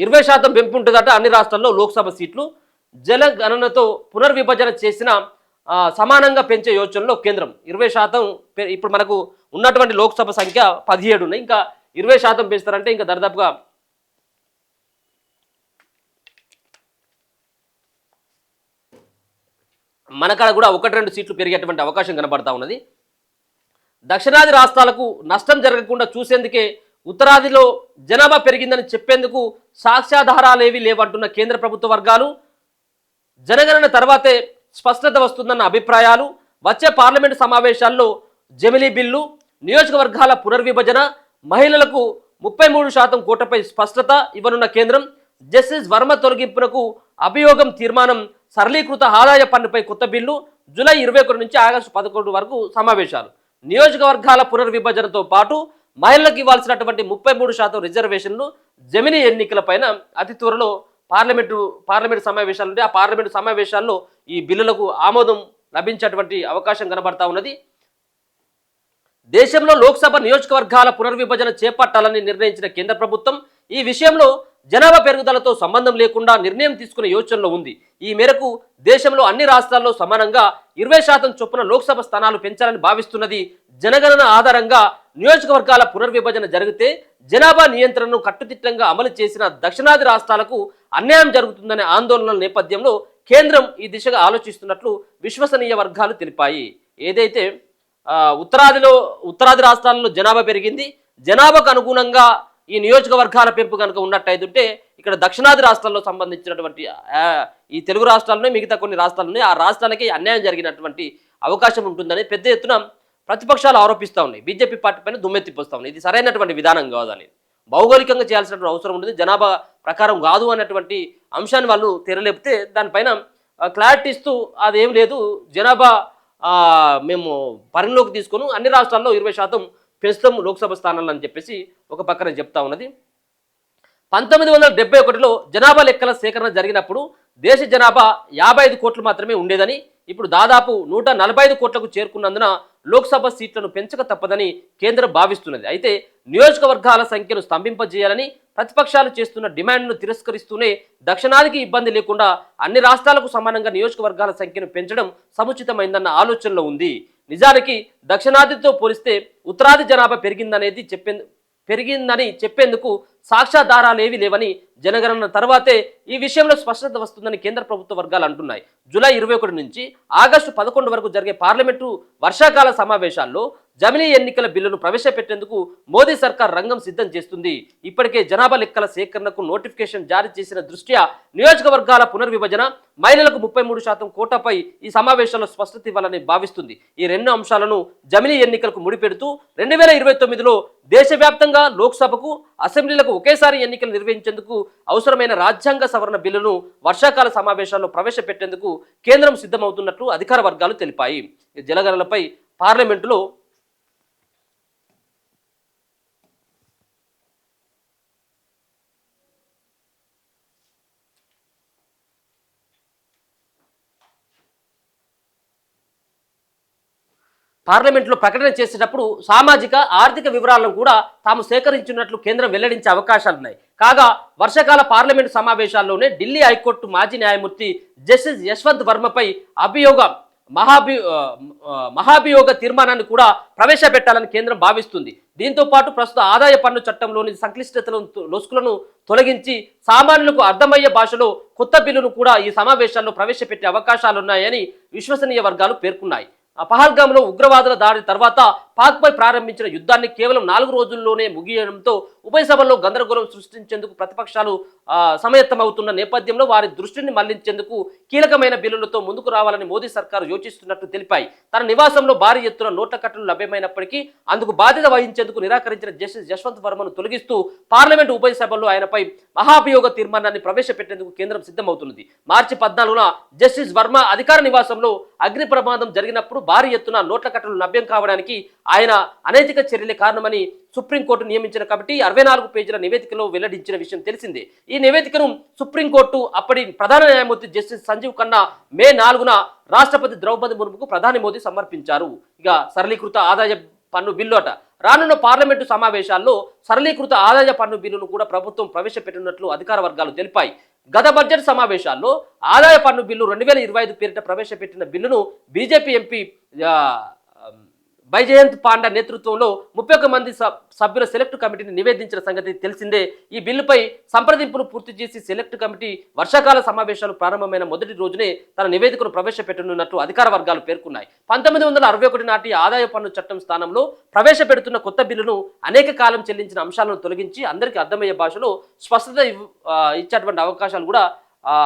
20% పెంపు ఉంటుందట అన్ని రాష్ట్రాల్లో లోక్సభ సీట్లు జనగణనతో పునర్విభజన చేసిన సమానంగా పెంచే యోచనలో కేంద్రం 20%. ఇప్పుడు మనకు ఉన్నటువంటి లోక్సభ సంఖ్య 17 ఉన్నాయి, ఇంకా 20% పెంచుతారంటే ఇంకా దాదాపుగా మనకాడ కూడా 1-2 సీట్లు పెరిగేటువంటి అవకాశం కనబడతా ఉన్నది. దక్షిణాది రాష్ట్రాలకు నష్టం జరగకుండా చూసేందుకే ఉత్తరాదిలో జనాభా పెరిగిందని చెప్పేందుకు సాక్ష్యాధారాలేవి లేవంటున్న కేంద్ర ప్రభుత్వ వర్గాలు, జనగణన తర్వాతే స్పష్టత వస్తుందన్న అభిప్రాయాలు, వచ్చే పార్లమెంటు సమావేశాల్లో జమిలీ బిల్లు, నియోజకవర్గాల పునర్విభజన, మహిళలకు 33% కోటపై స్పష్టత ఇవ్వనున్న కేంద్రం, జస్టిస్ వర్మ తొలగింపునకు అభియోగం తీర్మానం, సరళీకృత ఆదాయ పన్నుపై కొత్త బిల్లు, జూలై 21 నుంచి ఆగస్టు 11 వరకు సమావేశాలు, నియోజకవర్గాల పునర్విభజనతో పాటు మహిళలకు ఇవ్వాల్సినటువంటి 33% రిజర్వేషన్లు, జమినీ ఎన్నికలపైన అతి త్వరలో పార్లమెంటు సమావేశాలు ఉంటే ఆ పార్లమెంటు సమావేశాల్లో ఈ బిల్లులకు ఆమోదం లభించేటువంటి అవకాశం కనబడతా ఉన్నది. దేశంలో లోక్సభ నియోజకవర్గాల పునర్విభజన చేపట్టాలని నిర్ణయించిన కేంద్ర ప్రభుత్వం ఈ విషయంలో జనాభా పెరుగుదలతో సంబంధం లేకుండా నిర్ణయం తీసుకునే యోచనలో ఉంది. ఈ మేరకు దేశంలో అన్ని రాష్ట్రాల్లో సమానంగా 20% చొప్పున లోక్సభ స్థానాలు పెంచాలని భావిస్తున్నది. జనగణన ఆధారంగా నియోజకవర్గాల పునర్విభజన జరిగితే జనాభా నియంత్రణను కట్టుదిట్టంగా అమలు చేసిన దక్షిణాది రాష్ట్రాలకు అన్యాయం జరుగుతుందనే ఆందోళనల నేపథ్యంలో కేంద్రం ఈ దిశగా ఆలోచిస్తున్నట్లు విశ్వసనీయ వర్గాలు తెలిపాయి. ఏదైతే ఉత్తరాది రాష్ట్రాల్లో జనాభా పెరిగింది, జనాభాకు అనుగుణంగా ఈ నియోజకవర్గాల పెంపు కనుక ఉన్నట్టయితే ఇక్కడ దక్షిణాది రాష్ట్రాల్లో సంబంధించినటువంటి ఈ తెలుగు రాష్ట్రాల్లోనే మిగతా కొన్ని రాష్ట్రాలున్నాయి, ఆ రాష్ట్రాలకి అన్యాయం జరిగినటువంటి అవకాశం ఉంటుందని పెద్ద ఎత్తున ప్రతిపక్షాలు ఆరోపిస్తూ ఉన్నాయి. బీజేపీ పార్టీ పైన దుమ్మెత్తిపోస్తూ ఉన్నాయి. ఇది సరైనటువంటి విధానం కాదని, భౌగోళికంగా చేయాల్సినటువంటి అవసరం ఉంటుంది, జనాభా ప్రకారం కాదు అన్నటువంటి అంశాన్ని వాళ్ళు తెరలేపితే దానిపైన క్లారిటీ ఇస్తూ అదేం లేదు, జనాభా మేము పరిగణలోకి తీసుకొని అన్ని రాష్ట్రాల్లో 20% పెంచుతాం లోక్సభ స్థానాలు అని చెప్పేసి ఒక పక్కన చెప్తా ఉన్నది. 1971లో జనాభా లెక్కల సేకరణ జరిగినప్పుడు దేశ జనాభా 55 కోట్లు మాత్రమే ఉండేదని, ఇప్పుడు దాదాపు 145 కోట్లకు చేరుకున్నందున లోక్సభ సీట్లను పెంచక తప్పదని కేంద్రం భావిస్తున్నది. అయితే నియోజకవర్గాల సంఖ్యను స్తంభింపజేయాలని ప్రతిపక్షాలు చేస్తున్న డిమాండ్ను తిరస్కరిస్తూనే దక్షిణాదికి ఇబ్బంది లేకుండా అన్ని రాష్ట్రాలకు సమానంగా నియోజకవర్గాల సంఖ్యను పెంచడం సముచితమైందన్న ఆలోచనలో ఉంది. నిజానికి దక్షిణాదితో పోలిస్తే ఉత్తరాది జనాభా పెరిగిందని చెప్పేందుకు సాక్ష్యాధారాలేవి లేవని, జనగణన తర్వాతే ఈ విషయంలో స్పష్టత వస్తుందని కేంద్ర ప్రభుత్వ వర్గాలు అంటున్నాయి. జూలై 21 నుంచి ఆగస్టు 11 వరకు జరిగే పార్లమెంటు వర్షాకాల సమావేశాల్లో జమిలీ ఎన్నికల బిల్లును ప్రవేశపెట్టేందుకు మోదీ సర్కార్ రంగం సిద్ధం చేస్తుంది. ఇప్పటికే జనాభా లెక్కల సేకరణకు నోటిఫికేషన్ జారీ చేసిన దృష్ట్యా నియోజకవర్గాల పునర్విభజన, మహిళలకు 33% కోటాపై ఈ సమావేశంలో స్పష్టత ఇవ్వాలని భావిస్తుంది. ఈ రెండు అంశాలను జమిలీ ఎన్నికలకు ముడిపెడుతూ 2029లో దేశవ్యాప్తంగా లోక్సభకు, అసెంబ్లీలకు ఒకేసారి ఎన్నికలు నిర్వహించేందుకు అవసరమైన రాజ్యాంగ సవరణ బిల్లును వర్షాకాల సమావేశాల్లో ప్రవేశపెట్టేందుకు కేంద్రం సిద్ధమవుతున్నట్లు అధికార వర్గాలు తెలిపాయి. జనగణనపై పార్లమెంటులో ప్రకటన చేసేటప్పుడు సామాజిక ఆర్థిక వివరాలను కూడా తాము సేకరించినట్లు కేంద్రం వెల్లడించే అవకాశాలున్నాయి. కాగా వర్షాకాల పార్లమెంటు సమావేశాల్లోనే ఢిల్లీ హైకోర్టు మాజీ న్యాయమూర్తి జస్టిస్ యశ్వంత్ వర్మపై మహాభియోగ తీర్మానాన్ని కూడా ప్రవేశపెట్టాలని కేంద్రం భావిస్తుంది. దీంతో పాటు ప్రస్తుత ఆదాయ పన్ను చట్టంలోని లొసుకులను తొలగించి సామాన్యులకు అర్థమయ్యే భాషలో కొత్త బిల్లును కూడా ఈ సమావేశాల్లో ప్రవేశపెట్టే అవకాశాలున్నాయని విశ్వసనీయ వర్గాలు పేర్కొన్నాయి. పహల్గామ్లో ఉగ్రవాదుల దాడి తర్వాత పాక్పై ప్రారంభించిన యుద్ధాన్ని కేవలం 4 రోజుల్లోనే ముగియడంతో ఉభయ సభల్లో గందరగోళం సృష్టించేందుకు ప్రతిపక్షాలు సమాయత్తమవుతున్న నేపథ్యంలో వారి దృష్టిని మళ్లించేందుకు కీలకమైన బిల్లులతో ముందుకు రావాలని మోదీ సర్కారు యోచిస్తున్నట్టు తెలిపాయి. తన నివాసంలో భారీ ఎత్తున నోట్ల కట్టలు లభ్యమైనప్పటికీ అందుకు బాధ్యత వహించేందుకు నిరాకరించిన జస్టిస్ యశ్వంత్ వర్మను తొలగిస్తూ పార్లమెంటు ఉభయ సభల్లో ఆయనపై మహాభియోగ తీర్మానాన్ని ప్రవేశపెట్టేందుకు కేంద్రం సిద్ధమవుతున్నది. మార్చి 14న జస్టిస్ వర్మ అధికార నివాసంలో అగ్ని ప్రమాదం జరిగినప్పుడు భారీ ఎత్తున నోట్ల కట్టలు లభ్యం కావడానికి ఆయన అనైతిక చర్యలే కారణమని సుప్రీంకోర్టు నియమించిన కమిటీ 64 పేజీల నివేదికలో వెల్లడించిన విషయం తెలిసిందే. ఈ నివేదికను సుప్రీంకోర్టు అప్పటి ప్రధాన న్యాయమూర్తి జస్టిస్ సంజీవ్ ఖన్నా మే 4న రాష్ట్రపతి ద్రౌపది ముర్ముకు ప్రధాని మోదీ సమర్పించారు. ఇక సరళీకృత ఆదాయ పన్ను బిల్లు అట. రానున్న పార్లమెంటు సమావేశాల్లో సరళీకృత ఆదాయ పన్ను బిల్లును కూడా ప్రభుత్వం ప్రవేశపెట్టనున్నట్లు అధికార వర్గాలు తెలిపాయి. గత బడ్జెట్ సమావేశాల్లో ఆదాయ పన్ను బిల్లు 2025 పేరిట ప్రవేశపెట్టిన బిల్లును బీజేపీ ఎంపీ బైజయంత్ పాండా నేతృత్వంలో 31 మంది సభ్యుల సెలెక్ట్ కమిటీని నివేదించిన సంగతి తెలిసిందే. ఈ బిల్లుపై సంప్రదింపును పూర్తి చేసి సెలెక్ట్ కమిటీ వర్షాకాల సమావేశాలు ప్రారంభమైన మొదటి రోజునే తన నివేదికను ప్రవేశపెట్టనున్నట్టు అధికార వర్గాలు పేర్కొన్నాయి. 1961 నాటి ఆదాయ పన్ను చట్టం స్థానంలో ప్రవేశపెడుతున్న కొత్త బిల్లును అనేక కాలం చెల్లించిన అంశాలను తొలగించి అందరికీ అర్థమయ్యే భాషలో స్పష్టత ఇచ్చేటువంటి అవకాశాలు కూడా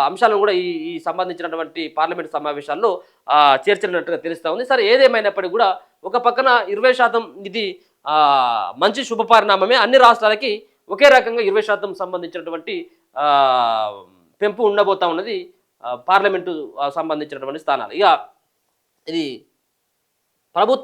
అంశాలను కూడా ఈ సంబంధించినటువంటి పార్లమెంట్ సమావేశాల్లో చేర్చినట్టుగా తెలుస్తా ఉంది. సరే, ఏదేమైనప్పటికీ కూడా ఒక పక్కన 20% ఇది మంచి శుభ పరిణామమే. అన్ని రాష్ట్రాలకి ఒకే రకంగా 20% సంబంధించినటువంటి పెంపు ఉండబోతా ఉన్నది పార్లమెంటు సంబంధించినటువంటి స్థానాలు. ఇక ఇది ప్రభుత్వం